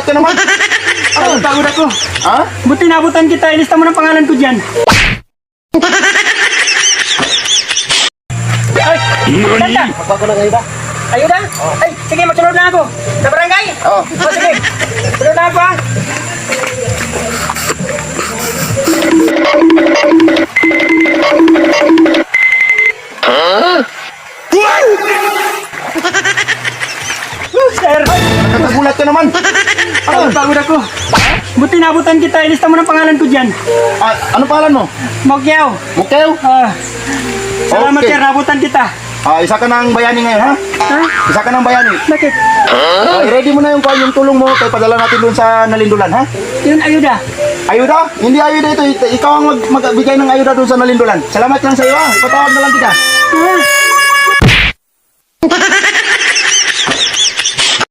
ka naman. Pagod ako. Ha? Buti nabutan kita, ilista mo ng pangalan ko dyan. Ay, ganda. Magbago na kayo ba? Ayuda? Ay, sige, magsunod na ako. Sa barangay? Oo. O, sige. Sunod na ako, ha? Sir, Nakakagulat ka naman. pagod ako. Buti nabutan kita, ilista mo ng pangalan ko dyan. Ano pangalan mo? Mogyaw. Mukeo? Salamat, Okay. sir, nabutan kita. Isa ka ng bayani ngayon, ha? Ha? Isa ka ng bayani. Bakit? I-ready mo na yung tulong mo kaya padala natin doon sa Nalindulan, ha? Yun, ayuda. Ayuda? Hindi ayuda ito. Ikaw ang magbigay ng ayuda doon sa Nalindulan. Salamat lang sa iyo, ha? Ipatawag na lang kita. Ha?